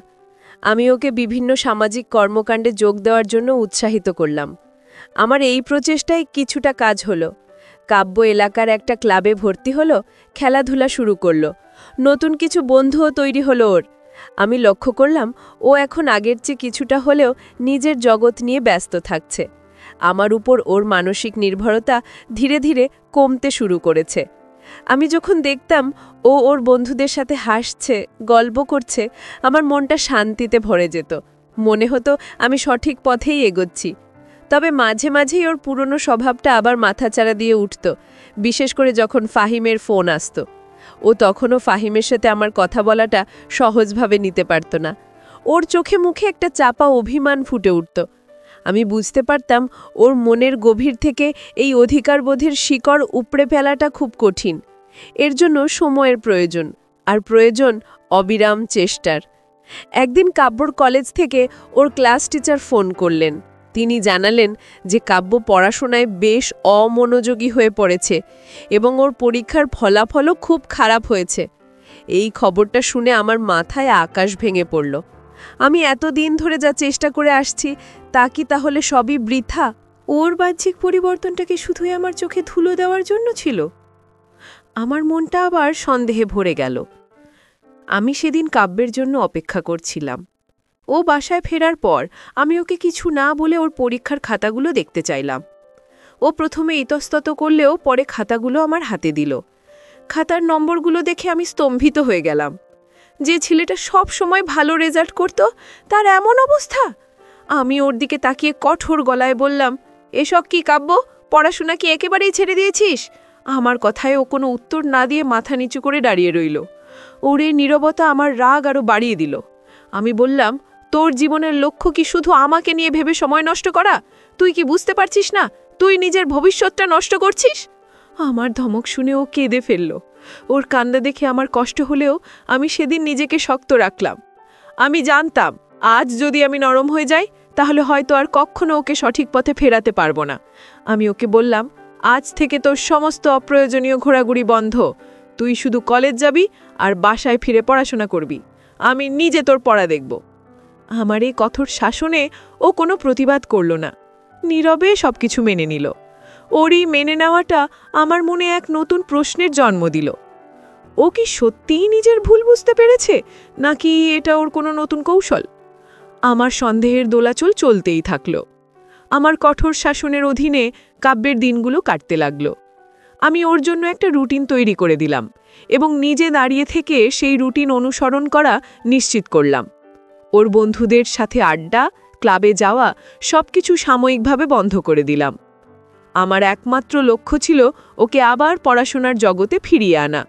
আমি ওকে বিভিন্ন সামাজিক কর্মকাণ্ডে যোগ দেওয়ার জন্য উৎসাহিত করলাম। আমার এই প্রচেষ্টায় কিছুটা কাজ হলো। কাব্য এলাকার একটা ক্লাবে ভর্তি হলো, খেলাধুলা শুরু করলো, নতুন কিছু বন্ধুও তৈরি হলো ওর। আমি লক্ষ্য করলাম ও এখন আগের চেয়ে কিছুটা হলেও নিজের জগৎ নিয়ে ব্যস্ত থাকছে। আমার উপর ওর মানসিক নির্ভরতা ধীরে ধীরে কমতে শুরু করেছে। আমি যখন দেখতাম ও ওর বন্ধুদের সাথে হাসছে, গল্প করছে, আমার মনটা শান্তিতে ভরে যেত। মনে হতো আমি সঠিক পথেই এগোচ্ছি। তবে মাঝে মাঝেই ওর পুরনো স্বভাবটা আবার মাথাচাড়া দিয়ে উঠত, বিশেষ করে যখন ফাহিমের ফোন আসত। ও তখনও ফাহিমের সাথে আমার কথা বলাটা সহজভাবে নিতে পারত না। ওর চোখে মুখে একটা চাপা অভিমান ফুটে উঠত। আমি বুঝতে পারতাম ওর মনের গভীর থেকে এই অধিকারবোধের শিকড় উপড়ে ফেলাটা খুব কঠিন। এর জন্য সময়ের প্রয়োজন, আর প্রয়োজন অবিরাম চেষ্টার। একদিন কাব্যর কলেজ থেকে ওর ক্লাস টিচার ফোন করলেন। তিনি জানালেন যে কাব্য পড়াশোনায় বেশ অমনোযোগী হয়ে পড়েছে এবং ওর পরীক্ষার ফলাফলও খুব খারাপ হয়েছে। এই খবরটা শুনে আমার মাথায় আকাশ ভেঙে পড়ল। আমি এতদিন ধরে যা চেষ্টা করে আসছি তা কি তাহলে সবই বৃথা? ওর বাহ্যিক পরিবর্তনটাকে শুধুই আমার চোখে ধুলো দেওয়ার জন্য ছিল? আমার মনটা আবার সন্দেহে ভরে গেল। আমি সেদিন কাব্যের জন্য অপেক্ষা করছিলাম। ও বাসায় ফেরার পর আমি ওকে কিছু না বলে ওর পরীক্ষার খাতাগুলো দেখতে চাইলাম। ও প্রথমে ইতস্তত করলেও পরে খাতাগুলো আমার হাতে দিল। খাতার নম্বরগুলো দেখে আমি স্তম্ভিত হয়ে গেলাম। যে ছেলেটা সব সময় ভালো রেজাল্ট করত, তার এমন অবস্থা! আমি ওর দিকে তাকিয়ে কঠোর গলায় বললাম, এসব কি কাব্য? পড়াশোনা কি একেবারেই ছেড়ে দিয়েছিস? আমার কথায় ও কোনো উত্তর না দিয়ে মাথা নিচু করে দাঁড়িয়ে রইল। ওর এই নীরবতা আমার রাগ আরও বাড়িয়ে দিল। আমি বললাম, তোর জীবনের লক্ষ্য কি শুধু আমাকে নিয়ে ভেবে সময় নষ্ট করা? তুই কি বুঝতে পারছিস না তুই নিজের ভবিষ্যৎটা নষ্ট করছিস? আমার ধমক শুনে ও কেঁদে ফেলল। ওর কান্না দেখে আমার কষ্ট হলেও আমি সেদিন নিজেকে শক্ত রাখলাম। আমি জানতাম আজ যদি আমি নরম হয়ে যাই তাহলে হয়তো আর কখনো ওকে সঠিক পথে ফেরাতে পারবো না। আমি ওকে বললাম, আজ থেকে তোর সমস্ত অপ্রয়োজনীয় ঘোরাঘুরি বন্ধ। তুই শুধু কলেজ যাবি আর বাসায় ফিরে পড়াশোনা করবি। আমি নিজে তোর পড়া দেখব। আমার এই কঠোর শাসনে ও কোনো প্রতিবাদ করল না, নীরবে সবকিছু মেনে নিল। ওরই মেনে নেওয়াটা আমার মনে এক নতুন প্রশ্নের জন্ম দিল। ও কি সত্যিই নিজের ভুল বুঝতে পেরেছে, নাকি এটা ওর কোনো নতুন কৌশল? আমার সন্দেহের দোলাচল চলতেই থাকল। আমার কঠোর শাসনের অধীনে কাব্যের দিনগুলো কাটতে লাগল। আমি ওর জন্য একটা রুটিন তৈরি করে দিলাম এবং নিজে দাঁড়িয়ে থেকে সেই রুটিন অনুসরণ করা নিশ্চিত করলাম। ওর বন্ধুদের সাথে আড্ডা, ক্লাবে যাওয়া সবকিছু সাময়িকভাবে বন্ধ করে দিলাম। আমার একমাত্র লক্ষ্য ছিল ওকে আবার পড়াশোনার জগতে ফিরিয়ে আনা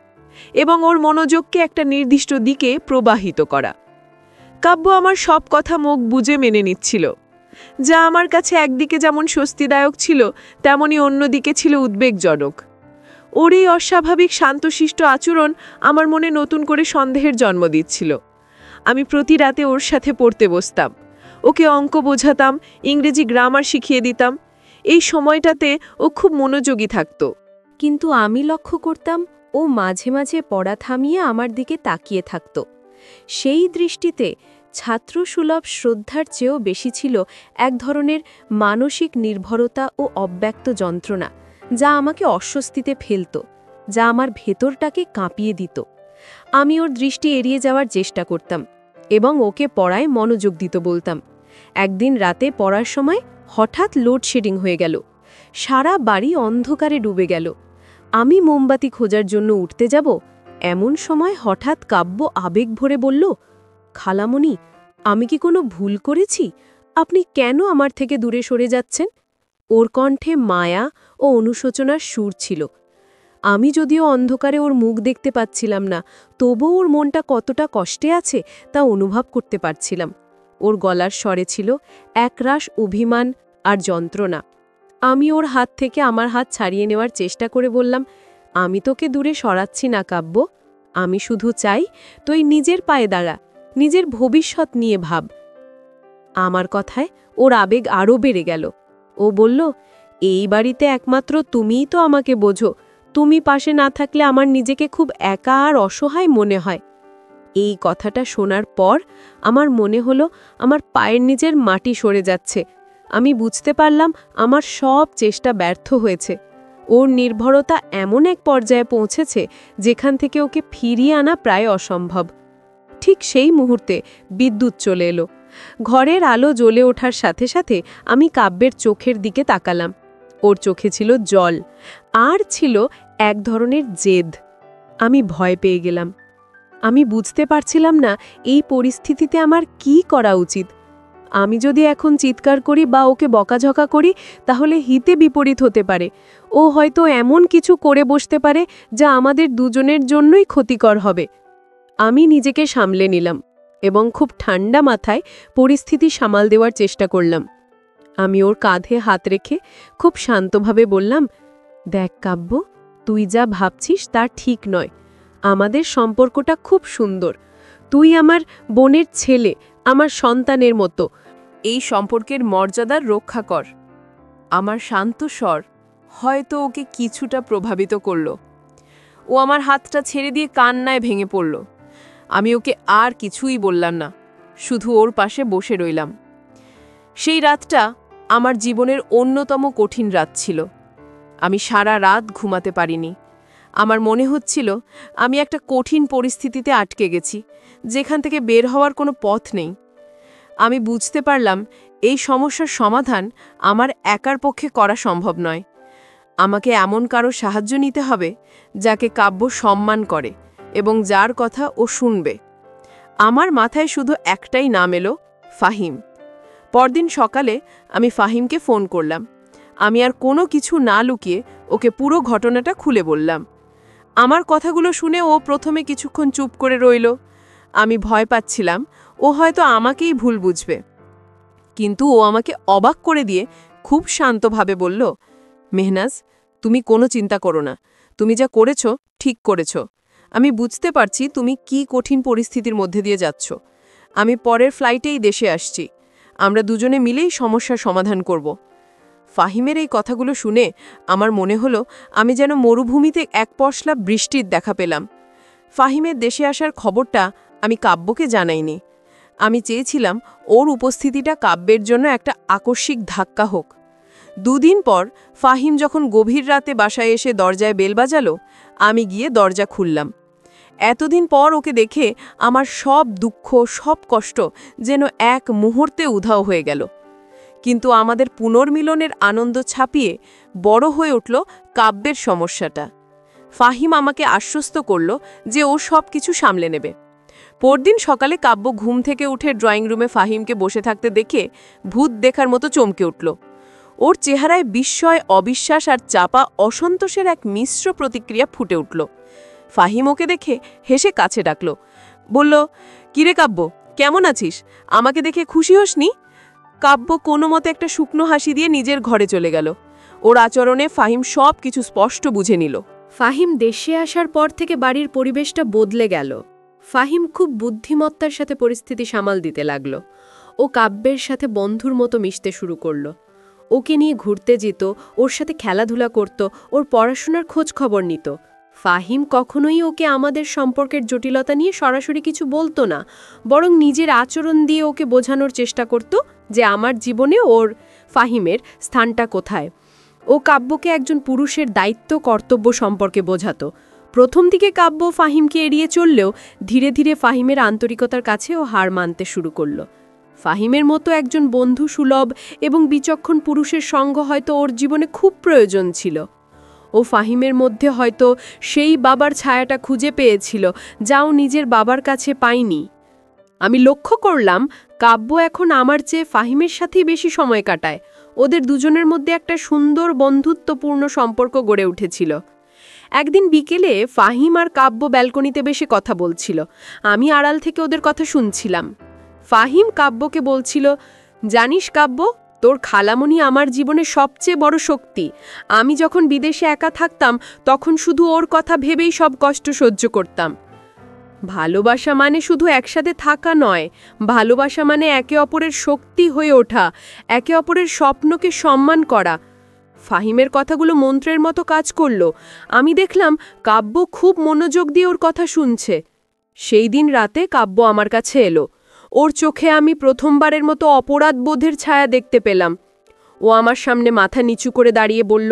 এবং ওর মনোযোগকে একটা নির্দিষ্ট দিকে প্রবাহিত করা। কাব্য আমার সব কথা মুখ বুজে মেনে নিচ্ছিল, যা আমার কাছে একদিকে যেমন স্বস্তিদায়ক ছিল তেমনি অন্যদিকে ছিল উদ্বেগজনক। ওর এই অস্বাভাবিক শান্তশিষ্ট আচরণ আমার মনে নতুন করে সন্দেহের জন্ম দিচ্ছিল। আমি প্রতি রাতে ওর সাথে পড়তে বসতাম, ওকে অঙ্ক বোঝাতাম, ইংরেজি গ্রামার শিখিয়ে দিতাম। এই সময়টাতে ও খুব মনোযোগী থাকত। কিন্তু আমি লক্ষ্য করতাম ও মাঝে মাঝে পড়া থামিয়ে আমার দিকে তাকিয়ে থাকত। সেই দৃষ্টিতে ছাত্রসুলভ শ্রদ্ধার চেয়েও বেশি ছিল এক ধরনের মানসিক নির্ভরতা ও অব্যক্ত যন্ত্রণা, যা আমাকে অস্বস্তিতে ফেলত, যা আমার ভেতরটাকে কাঁপিয়ে দিত। আমি ওর দৃষ্টি এড়িয়ে যাওয়ার চেষ্টা করতাম এবং ওকে পড়ায় মনোযোগ দিতে বলতাম। একদিন রাতে পড়ার সময় হঠাৎ লোডশেডিং হয়ে গেল। সারা বাড়ি অন্ধকারে ডুবে গেল। আমি মোমবাতি খোঁজার জন্য উঠতে যাব, এমন সময় হঠাৎ কাব্য আবেগ ভরে বলল, খালামণি, আমি কি কোনো ভুল করেছি? আপনি কেন আমার থেকে দূরে সরে যাচ্ছেন? ওর কণ্ঠে মায়া ও অনুশোচনার সুর ছিল। আমি যদিও অন্ধকারে ওর মুখ দেখতে পাচ্ছিলাম না, তবুও ওর মনটা কতটা কষ্টে আছে তা অনুভব করতে পারছিলাম। ওর গলার স্বরে ছিল একরাশ অভিমান আর যন্ত্রণা। আমি ওর হাত থেকে আমার হাত ছাড়িয়ে নেওয়ার চেষ্টা করে বললাম, আমি তোকে দূরে সরাচ্ছি না কাব্য, আমি শুধু চাই তুই নিজের পায়ে দাঁড়া, নিজের ভবিষ্যৎ নিয়ে ভাব। আমার কথায় ওর আবেগ আরও বেড়ে গেল। ও বলল, এই বাড়িতে একমাত্র তুমিই তো আমাকে বোঝো। তুমি পাশে না থাকলে আমার নিজেকে খুব একা আর অসহায় মনে হয়। এই কথাটা শোনার পর আমার মনে হলো আমার পায়ের নিচের মাটি সরে যাচ্ছে। আমি বুঝতে পারলাম আমার সব চেষ্টা ব্যর্থ হয়েছে। ওর নির্ভরতা এমন এক পর্যায়ে পৌঁছেছে যেখান থেকে ওকে ফিরিয়ে আনা প্রায় অসম্ভব। ঠিক সেই মুহূর্তে বিদ্যুৎ চলে এলো। ঘরের আলো জ্বলে ওঠার সাথে সাথে আমি কাব্যের চোখের দিকে তাকালাম। ওর চোখে ছিল জল আর ছিল এক ধরনের জেদ। আমি ভয় পেয়ে গেলাম। আমি বুঝতে পারছিলাম না এই পরিস্থিতিতে আমার কি করা উচিত। আমি যদি এখন চিৎকার করি বা ওকে বকাঝকা করি তাহলে হিতে বিপরীত হতে পারে। ও হয়তো এমন কিছু করে বসতে পারে যা আমাদের দুজনের জন্যই ক্ষতিকর হবে। আমি নিজেকে সামলে নিলাম এবং খুব ঠান্ডা মাথায় পরিস্থিতি সামাল দেওয়ার চেষ্টা করলাম। আমি ওর কাঁধে হাত রেখে খুব শান্তভাবে বললাম, দেখ কাব্য, তুই যা ভাবছিস তা ঠিক নয়। আমাদের সম্পর্কটা খুব সুন্দর। তুই আমার বোনের ছেলে, আমার সন্তানের মতো। এই সম্পর্কের মর্যাদার রক্ষা কর। আমার শান্ত স্বর হয়তো ওকে কিছুটা প্রভাবিত করল। ও আমার হাতটা ছেড়ে দিয়ে কান্নায় ভেঙে পড়ল। আমি ওকে আর কিছুই বললাম না, শুধু ওর পাশে বসে রইলাম। সেই রাতটা আমার জীবনের অন্যতম কঠিন রাত ছিল। আমি সারা রাত ঘুমাতে পারিনি। আমার মনে হচ্ছিল আমি একটা কঠিন পরিস্থিতিতে আটকে গেছি, যেখান থেকে বের হওয়ার কোনো পথ নেই। আমি বুঝতে পারলাম এই সমস্যার সমাধান আমার একার পক্ষে করা সম্ভব নয়। আমাকে এমন কারো সাহায্য নিতে হবে যাকে কাব্য সম্মান করে এবং যার কথা ও শুনবে। আমার মাথায় শুধু একটাই নাম এলো, ফাহিম। পরদিন সকালে আমি ফাহিমকে ফোন করলাম। আমি আর কোনো কিছু না লুকিয়ে ওকে পুরো ঘটনাটা খুলে বললাম। আমার কথাগুলো শুনে ও প্রথমে কিছুক্ষণ চুপ করে রইল। আমি ভয় পাচ্ছিলাম ও হয়তো আমাকেই ভুল বুঝবে, কিন্তু ও আমাকে অবাক করে দিয়ে খুব শান্তভাবে বলল, মেহনাজ, তুমি কোনো চিন্তা করো না। তুমি যা করেছ ঠিক করেছ। আমি বুঝতে পারছি তুমি কি কঠিন পরিস্থিতির মধ্যে দিয়ে যাচ্ছ। আমি পরের ফ্লাইটেই দেশে আসছি। আমরা দুজনে মিলেই সমস্যার সমাধান করব। ফাহিমের এই কথাগুলো শুনে আমার মনে হলো আমি যেন মরুভূমিতে এক পশলা বৃষ্টির দেখা পেলাম। ফাহিমের দেশে আসার খবরটা আমি কাব্যকে জানাইনি। আমি চেয়েছিলাম ওর উপস্থিতিটা কাব্যের জন্য একটা আকস্মিক ধাক্কা হোক। দুদিন পর ফাহিম যখন গভীর রাতে বাসায় এসে দরজায় বেল বাজালো, আমি গিয়ে দরজা খুললাম। এতদিন পর ওকে দেখে আমার সব দুঃখ, সব কষ্ট যেন এক মুহূর্তে উধাও হয়ে গেল। কিন্তু আমাদের পুনর্মিলনের আনন্দ ছাপিয়ে বড় হয়ে উঠল কাব্যের সমস্যাটা। ফাহিম আমাকে আশ্বস্ত করল যে ও সব কিছু সামলে নেবে। পরদিন সকালে কাব্য ঘুম থেকে উঠে ড্রয়িং রুমে ফাহিমকে বসে থাকতে দেখে ভূত দেখার মতো চমকে উঠল। ওর চেহারায় বিস্ময়, অবিশ্বাস আর চাপা অসন্তোষের এক মিশ্র প্রতিক্রিয়া ফুটে উঠল। ফাহিম ওকে দেখে হেসে কাছে ডাকল, বলল, কিরে কাব্য, কেমন আছিস? আমাকে দেখে খুশি হসনি? কাব্য কোনো মতে একটা শুকনো হাসি দিয়ে নিজের ঘরে চলে গেল। ওর আচরণে ফাহিম সব কিছু স্পষ্ট বুঝে নিল। ফাহিম দেশে আসার পর থেকে বাড়ির পরিবেশটা বদলে গেল। ফাহিম খুব বুদ্ধিমত্তার সাথে পরিস্থিতি সামাল দিতে লাগল। ও কাব্যের সাথে বন্ধুর মতো মিশতে শুরু করল। ওকে নিয়ে ঘুরতে যেত, ওর সাথে খেলাধুলা করত, ওর পড়াশোনার খোঁজ খবর নিত। ফাহিম কখনোই ওকে আমাদের সম্পর্কের জটিলতা নিয়ে সরাসরি কিছু বলতো না, বরং নিজের আচরণ দিয়ে ওকে বোঝানোর চেষ্টা করত যে আমার জীবনে ওর, ফাহিমের, স্থানটা কোথায়। ও কাব্যকে একজন পুরুষের দায়িত্ব, কর্তব্য সম্পর্কে বোঝাতো। প্রথম দিকে কাব্য ফাহিমকে এড়িয়ে চললেও ধীরে ধীরে ফাহিমের আন্তরিকতার কাছে ও হার মানতে শুরু করল। ফাহিমের মতো একজন বন্ধু সুলভ এবং বিচক্ষণ পুরুষের সঙ্গ হয়তো ওর জীবনে খুব প্রয়োজন ছিল। ও ফাহিমের মধ্যে হয়তো সেই বাবার ছায়াটা খুঁজে পেয়েছিল, যা ও নিজের বাবার কাছে পায়নি। আমি লক্ষ্য করলাম কাব্য এখন আমার চেয়ে ফাহিমের সাথেই বেশি সময় কাটায়। ওদের দুজনের মধ্যে একটা সুন্দর বন্ধুত্বপূর্ণ সম্পর্ক গড়ে উঠেছিল। একদিন বিকেলে ফাহিম আর কাব্য ব্যালকনিতে বসে কথা বলছিল। আমি আড়াল থেকে ওদের কথা শুনছিলাম। ফাহিম কাব্যকে বলছিল, জানিস কাব্য, তোর খালামণি আমার জীবনের সবচেয়ে বড় শক্তি। আমি যখন বিদেশে একা থাকতাম তখন শুধু ওর কথা ভেবেই সব কষ্ট সহ্য করতাম। ভালোবাসা মানে শুধু একসাথে থাকা নয়, ভালোবাসা মানে একে অপরের শক্তি হয়ে ওঠা, একে অপরের স্বপ্নকে সম্মান করা। ফাহিমের কথাগুলো মন্ত্রের মতো কাজ করল। আমি দেখলাম কাব্য খুব মনোযোগ দিয়ে ওর কথা শুনছে। সেই দিন রাতে কাব্য আমার কাছে এলো। ওর চোখে আমি প্রথমবারের মতো অপরাধবোধের ছায়া দেখতে পেলাম। ও আমার সামনে মাথা নিচু করে দাঁড়িয়ে বলল,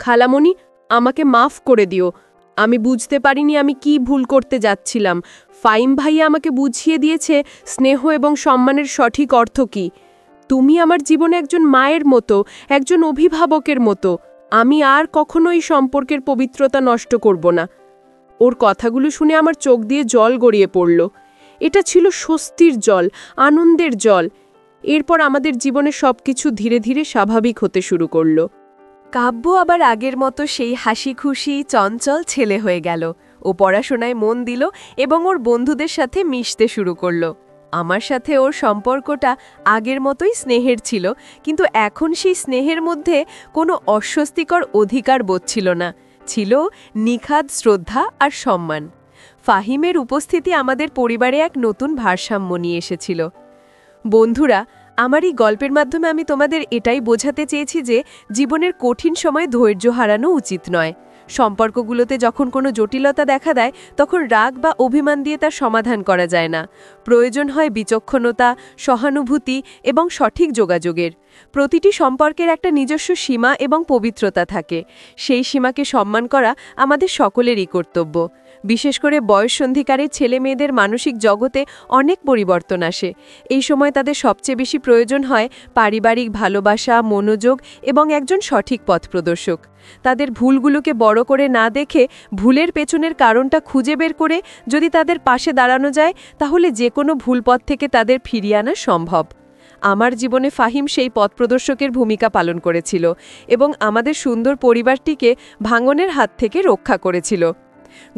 খালামণি, আমাকে মাফ করে দিও। আমি বুঝতে পারিনি আমি কি ভুল করতে যাচ্ছিলাম। ফাহিম ভাইয়া আমাকে বুঝিয়ে দিয়েছে স্নেহ এবং সম্মানের সঠিক অর্থ কী। তুমি আমার জীবনে একজন মায়ের মতো, একজন অভিভাবকের মতো। আমি আর কখনোই সম্পর্কের পবিত্রতা নষ্ট করব না। ওর কথাগুলো শুনে আমার চোখ দিয়ে জল গড়িয়ে পড়ল। এটা ছিল স্বস্তির জল, আনন্দের জল। এরপর আমাদের জীবনে সবকিছু ধীরে ধীরে স্বাভাবিক হতে শুরু করল। কাব্য আবার আগের মতো সেই হাসি খুশি চঞ্চল ছেলে হয়ে গেল। ও পড়াশোনায় মন দিল এবং ওর বন্ধুদের সাথে মিশতে শুরু করল। আমার সাথে ওর সম্পর্কটা আগের মতোই স্নেহের ছিল, কিন্তু এখন সেই স্নেহের মধ্যে কোনো অস্বস্তিকর অধিকার বোধ ছিল না, ছিল নিখাদ শ্রদ্ধা আর সম্মান। ফাহিমের উপস্থিতি আমাদের পরিবারে এক নতুন ভারসাম্য নিয়ে এসেছিল। বন্ধুরা, আমার এই গল্পের মাধ্যমে আমি তোমাদের এটাই বোঝাতে চেয়েছি যে জীবনের কঠিন সময়ে ধৈর্য হারানো উচিত নয়। সম্পর্কগুলোতে যখন কোনো জটিলতা দেখা দেয় তখন রাগ বা অভিমান দিয়ে তার সমাধান করা যায় না। প্রয়োজন হয় বিচক্ষণতা, সহানুভূতি এবং সঠিক যোগাযোগের। প্রতিটি সম্পর্কের একটা নিজস্ব সীমা এবং পবিত্রতা থাকে। সেই সীমাকে সম্মান করা আমাদের সকলেরই কর্তব্য। বিশেষ করে বয়ঃসন্ধিকারের ছেলে মেয়েদের মানসিক জগতে অনেক পরিবর্তন আসে। এই সময় তাদের সবচেয়ে বেশি প্রয়োজন হয় পারিবারিক ভালোবাসা, মনোযোগ এবং একজন সঠিক পথপ্রদর্শক। তাদের ভুলগুলোকে বড় করে না দেখে ভুলের পেছনের কারণটা খুঁজে বের করে যদি তাদের পাশে দাঁড়ানো যায়, তাহলে যে কোনো ভুল পথ থেকে তাদের ফিরিয়ে আনা সম্ভব। আমার জীবনে ফাহিম সেই পথপ্রদর্শকের ভূমিকা পালন করেছিল এবং আমাদের সুন্দর পরিবারটিকে ভাঙনের হাত থেকে রক্ষা করেছিল।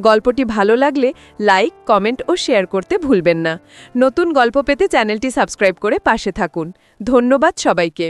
গল্পটি ভালো লাগলে লাইক, কমেন্ট ও শেয়ার করতে ভুলবেন না। নতুন গল্প পেতে চ্যানেলটি সাবস্ক্রাইব করে পাশে থাকুন। ধন্যবাদ সবাইকে।